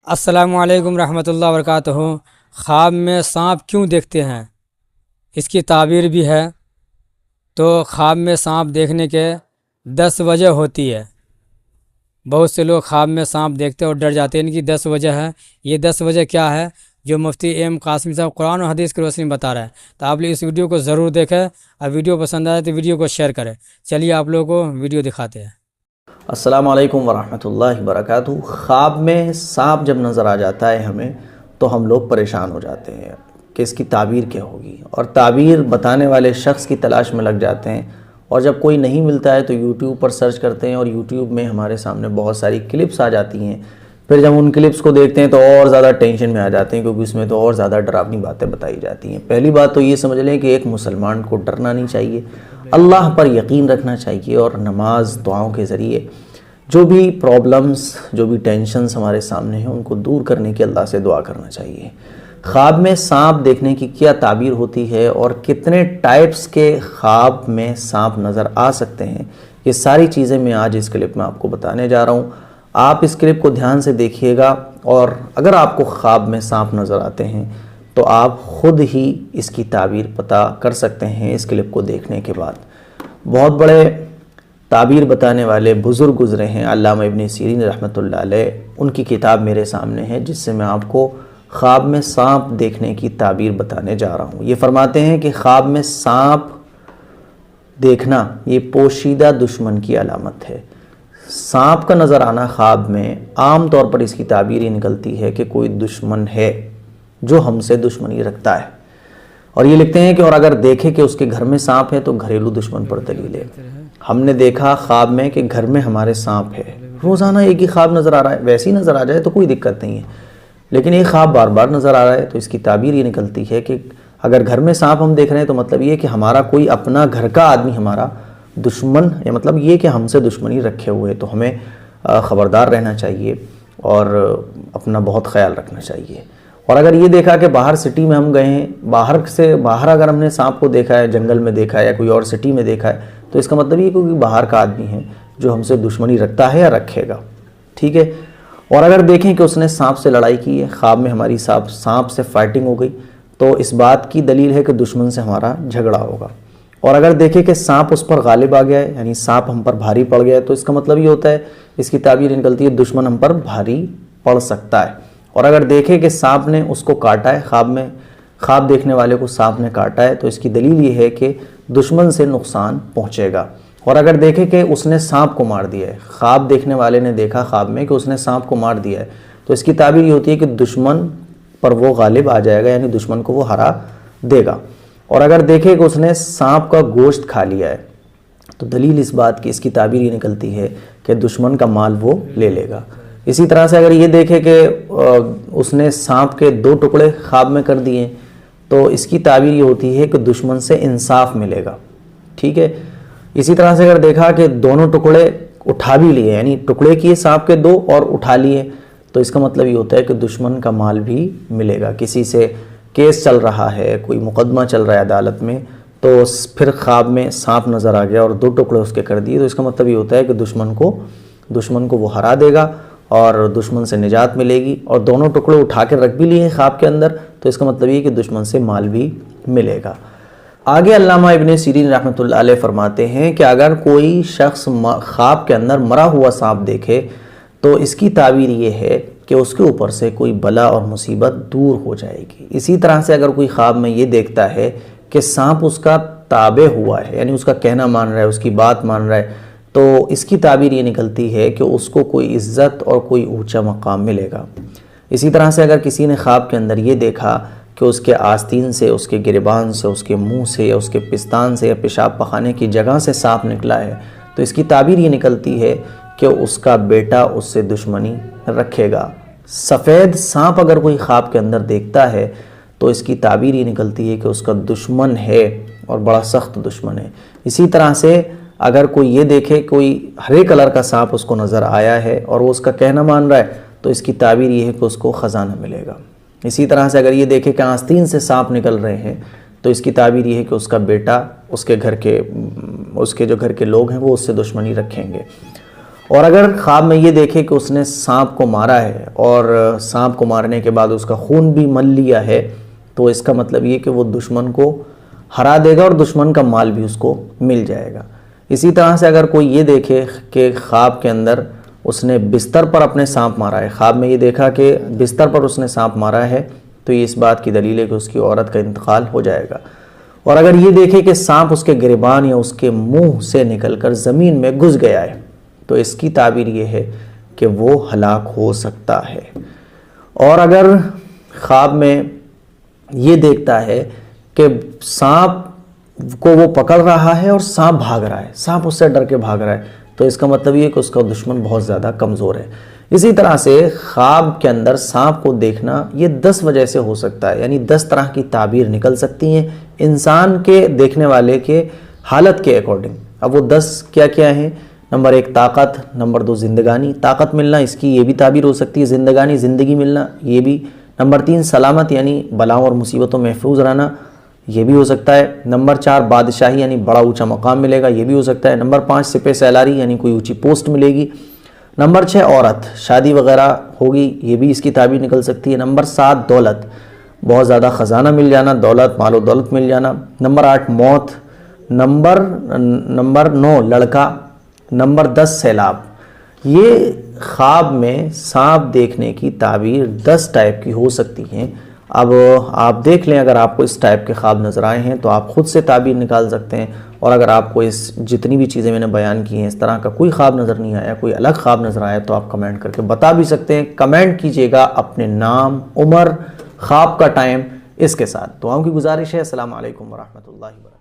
السلام علیکم رحمۃ اللہ وبرکاتہ۔ خواب میں سانپ کیوں دیکھتے ہیں، اس کی تعبیر بھی ہے۔ تو خواب میں سانپ دیکھنے کے 10 وجہ ہوتی ہے۔ بہت سے لوگ خواب میں سانپ دیکھتے اور ڈر جاتے ہیں، ان کی 10 وجہ ہے۔ یہ 10 وجہ کیا ہے جو مفتی ایم قاسمی صاحب قرآن و حدیث کی روشنی میں بتا رہے ہیں، تو آپ لوگ اس ویڈیو کو ضرور دیکھیں، اور ویڈیو پسند آئے تو ویڈیو کو شیئر کریں۔ چلیے آپ لوگوں کو ویڈیو دکھاتے ہیں۔ السلام علیکم ورحمۃ اللہ وبرکاتہ۔ خواب میں سانپ جب نظر آ جاتا ہے ہمیں تو ہم لوگ پریشان ہو جاتے ہیں کہ اس کی تعبیر کیا ہوگی، اور تعبیر بتانے والے شخص کی تلاش میں لگ جاتے ہیں، اور جب کوئی نہیں ملتا ہے تو یوٹیوب پر سرچ کرتے ہیں، اور یوٹیوب میں ہمارے سامنے بہت ساری کلپس آ جاتی ہیں۔ پھر جب ان کلپس کو دیکھتے ہیں تو اور زیادہ ٹینشن میں آ جاتے ہیں، کیونکہ اس میں تو اور زیادہ ڈراؤنی باتیں بتائی جاتی ہیں۔ پہلی بات تو یہ سمجھ لیں کہ ایک مسلمان کو ڈرنا نہیں چاہیے، اللہ پر یقین رکھنا چاہیے، اور نماز دعاؤں کے ذریعے جو بھی پرابلمز، جو بھی ٹینشنز ہمارے سامنے ہیں ان کو دور کرنے کی اللہ سے دعا کرنا چاہیے۔ خواب میں سانپ دیکھنے کی کیا تعبیر ہوتی ہے، اور کتنے ٹائپس کے خواب میں سانپ نظر آ سکتے ہیں، یہ ساری چیزیں میں آج اس کلپ میں آپ کو بتانے جا رہا ہوں۔ آپ اس کلپ کو دھیان سے دیکھیے گا، اور اگر آپ کو خواب میں سانپ نظر آتے ہیں تو آپ خود ہی اس کی تعبیر پتہ کر سکتے ہیں اس کلپ کو دیکھنے کے بعد۔ بہت بڑے تعبیر بتانے والے بزرگ گزرے ہیں، علامہ ابن سیرین رحمۃ اللہ علیہ، ان کی کتاب میرے سامنے ہے جس سے میں آپ کو خواب میں سانپ دیکھنے کی تعبیر بتانے جا رہا ہوں۔ یہ فرماتے ہیں کہ خواب میں سانپ دیکھنا یہ پوشیدہ دشمن کی علامت ہے۔ سانپ کا نظر آنا خواب میں عام طور پر اس کی تعبیر یہ نکلتی ہے کہ کوئی دشمن ہے جو ہم سے دشمنی رکھتا ہے، اور یہ لکھتے ہیں کہ اور اگر دیکھے کہ اس کے گھر میں سانپ ہے تو گھریلو دشمن پر دلیل ہے۔ ہم نے دیکھا خواب میں کہ گھر میں ہمارے سانپ ہے، روزانہ ایک ہی خواب نظر آ رہا ہے، ویسے ہی نظر آ جائے تو کوئی دقت نہیں ہے، لیکن یہ خواب بار بار نظر آ رہا ہے تو اس کی تعبیر یہ نکلتی ہے کہ اگر گھر میں سانپ ہم دیکھ رہے ہیں تو مطلب یہ کہ ہمارا کوئی اپنا گھر کا آدمی ہمارا دشمن ہے، مطلب یہ کہ ہم سے دشمنی رکھے ہوئے، تو ہمیں خبردار رہنا چاہیے اور اپنا بہت خیال رکھنا چاہیے۔ اور اگر یہ دیکھا کہ باہر سٹی میں ہم گئے ہیں، باہر اگر ہم نے سانپ کو دیکھا ہے، جنگل میں دیکھا ہے یا کوئی اور سٹی میں دیکھا ہے، تو اس کا مطلب یہ کہ کوئی باہر کا آدمی ہے جو ہم سے دشمنی رکھتا ہے یا رکھے گا، ٹھیک ہے۔ اور اگر دیکھیں کہ اس نے سانپ سے لڑائی کی ہے، خواب میں ہماری سانپ سے فائٹنگ ہو گئی، تو اس بات کی دلیل ہے کہ دشمن سے ہمارا جھگڑا ہوگا۔ اور اگر دیکھیں کہ سانپ اس پر غالب آ گیا ہے، یعنی سانپ ہم پر بھاری پڑ گیا ہے، تو اس کا مطلب یہ ہوتا ہے، اس کی تعبیر نکلتی ہے دشمن ہم پر بھاری پڑ سکتا ہے۔ اور اگر دیکھیں کہ سانپ نے اس کو کاٹا ہے، خواب دیکھنے والے کو سانپ نے کاٹا ہے، تو اس کی دلیل یہ ہے کہ دشمن سے نقصان پہنچے گا۔ اور اگر دیکھیں کہ اس نے سانپ کو مار دیا ہے، خواب دیکھنے والے نے دیکھا خواب میں کہ اس نے سانپ کو مار دیا ہے، تو اس کی تعبیر یہ ہوتی ہے کہ دشمن پر وہ غالب آ جائے گا، یعنی دشمن کو وہ ہرا دے گا۔ اور اگر دیکھیں کہ اس نے سانپ کا گوشت کھا لیا ہے، تو دلیل اس بات کی، اس کی تعبیر یہ نکلتی ہے کہ دشمن کا مال وہ لے لے گا۔ اسی طرح سے اگر یہ دیکھے کہ اس نے سانپ کے 2 ٹکڑے خواب میں کر دیے، تو اس کی تعبیر یہ ہوتی ہے کہ دشمن سے انصاف ملے گا، ٹھیک ہے۔ اسی طرح سے اگر دیکھا کہ دونوں ٹکڑے اٹھا بھی لیے، یعنی ٹکڑے کیے سانپ کے 2 اور اٹھا لیے، تو اس کا مطلب یہ ہوتا ہے کہ دشمن کا مال بھی ملے گا۔ کسی سے کیس چل رہا ہے، کوئی مقدمہ چل رہا ہے عدالت میں، تو پھر خواب میں سانپ نظر آ گیا اور 2 ٹکڑے اس کے کر دیے، تو اس کا مطلب یہ ہوتا ہے کہ دشمن کو وہ ہرا دے گا اور دشمن سے نجات ملے گی۔ اور دونوں ٹکڑے اٹھا کے رکھ بھی لیے ہیں خواب کے اندر، تو اس کا مطلب یہ کہ دشمن سے مال بھی ملے گا۔ آگے علامہ ابن سیرین رحمۃ اللہ علیہ فرماتے ہیں کہ اگر کوئی شخص خواب کے اندر مرا ہوا سانپ دیکھے تو اس کی تعبیر یہ ہے کہ اس کے اوپر سے کوئی بلا اور مصیبت دور ہو جائے گی۔ اسی طرح سے اگر کوئی خواب میں یہ دیکھتا ہے کہ سانپ اس کا تابع ہوا ہے، یعنی اس کا کہنا مان رہا ہے، اس کی بات مان رہا ہے، تو اس کی تعبیر یہ نکلتی ہے کہ اس کو کوئی عزت اور کوئی اونچا مقام ملے گا۔ اسی طرح سے اگر کسی نے خواب کے اندر یہ دیکھا کہ اس کے آستین سے، اس کے گریبان سے، اس کے منہ سے یا اس کے پستان سے یا پیشاب پخانے کی جگہ سے سانپ نکلا ہے، تو اس کی تعبیر یہ نکلتی ہے کہ اس کا بیٹا اس سے دشمنی رکھے گا۔ سفید سانپ اگر کوئی خواب کے اندر دیکھتا ہے تو اس کی تعبیر یہ نکلتی ہے کہ اس کا دشمن ہے اور بڑا سخت دشمن ہے۔ اسی طرح سے اگر کوئی یہ دیکھے کوئی ہرے کلر کا سانپ اس کو نظر آیا ہے اور وہ اس کا کہنا مان رہا ہے، تو اس کی تعبیر یہ ہے کہ اس کو خزانہ ملے گا۔ اسی طرح سے اگر یہ دیکھے کہ آستین سے سانپ نکل رہے ہیں، تو اس کی تعبیر یہ ہے کہ اس کا بیٹا، اس کے جو گھر کے لوگ ہیں وہ اس سے دشمنی رکھیں گے۔ اور اگر خواب میں یہ دیکھے کہ اس نے سانپ کو مارا ہے اور سانپ کو مارنے کے بعد اس کا خون بھی مل لیا ہے تو اس کا مطلب یہ کہ وہ دشمن کو ہرا دے گا اور دشمن کا مال بھی اس کو مل جائے گا۔ اسی طرح سے اگر کوئی یہ دیکھے کہ خواب کے اندر اس نے بستر پر اپنے سانپ مارا ہے، خواب میں یہ دیکھا کہ بستر پر اس نے سانپ مارا ہے تو یہ اس بات کی دلیل ہے کہ اس کی عورت کا انتقال ہو جائے گا۔ اور اگر یہ دیکھے کہ سانپ اس کے گریبان یا اس کے منہ سے نکل کر زمین میں گھس گیا ہے تو اس کی تعبیر یہ ہے کہ وہ ہلاک ہو سکتا ہے۔ اور اگر خواب میں یہ دیکھتا ہے کہ سانپ کو وہ پکڑ رہا ہے اور سانپ بھاگ رہا ہے، سانپ اس سے ڈر کے بھاگ رہا ہے تو اس کا مطلب یہ کہ اس کا دشمن بہت زیادہ کمزور ہے۔ اسی طرح سے خواب کے اندر سانپ کو دیکھنا یہ 10 وجہ سے ہو سکتا ہے، یعنی 10 طرح کی تعبیر نکل سکتی ہیں انسان کے دیکھنے والے کے حالت کے اکارڈنگ۔ اب وہ 10 کیا کیا ہیں؟ نمبر 1 طاقت، نمبر 2 زندگانی، طاقت ملنا اس کی یہ بھی تعبیر ہو سکتی ہے، زندگانی زندگی ملنا یہ بھی، نمبر 3 سلامت یعنی بلاؤں اور مصیبتوں محفوظ رہنا یہ بھی ہو سکتا ہے، نمبر 4 بادشاہی یعنی بڑا اونچا مقام ملے گا یہ بھی ہو سکتا ہے، نمبر 5 سپہ سالاری یعنی کوئی اونچی پوسٹ ملے گی، نمبر 6 عورت شادی وغیرہ ہوگی یہ بھی اس کی تعبیر نکل سکتی ہے، نمبر 7 دولت بہت زیادہ خزانہ مل جانا، دولت مال و دولت مل جانا، نمبر 8 موت، نمبر 9 لڑکا، نمبر 10 سیلاب۔ یہ خواب میں سانپ دیکھنے کی تعبیر 10 ٹائپ کی ہو سکتی ہیں۔ اب آپ دیکھ لیں اگر آپ کو اس ٹائپ کے خواب نظر آئے ہیں تو آپ خود سے تعبیر نکال سکتے ہیں، اور اگر آپ کو اس جتنی بھی چیزیں میں نے بیان کی ہیں اس طرح کا کوئی خواب نظر نہیں آیا، کوئی الگ خواب نظر آیا تو آپ کمنٹ کر کے بتا بھی سکتے ہیں۔ کمنٹ کیجئے گا اپنے نام، عمر، خواب کا ٹائم اس کے ساتھ۔ دعاؤں کی گزارش ہے۔ السلام علیکم ورحمۃ اللہ وبرکاتہ۔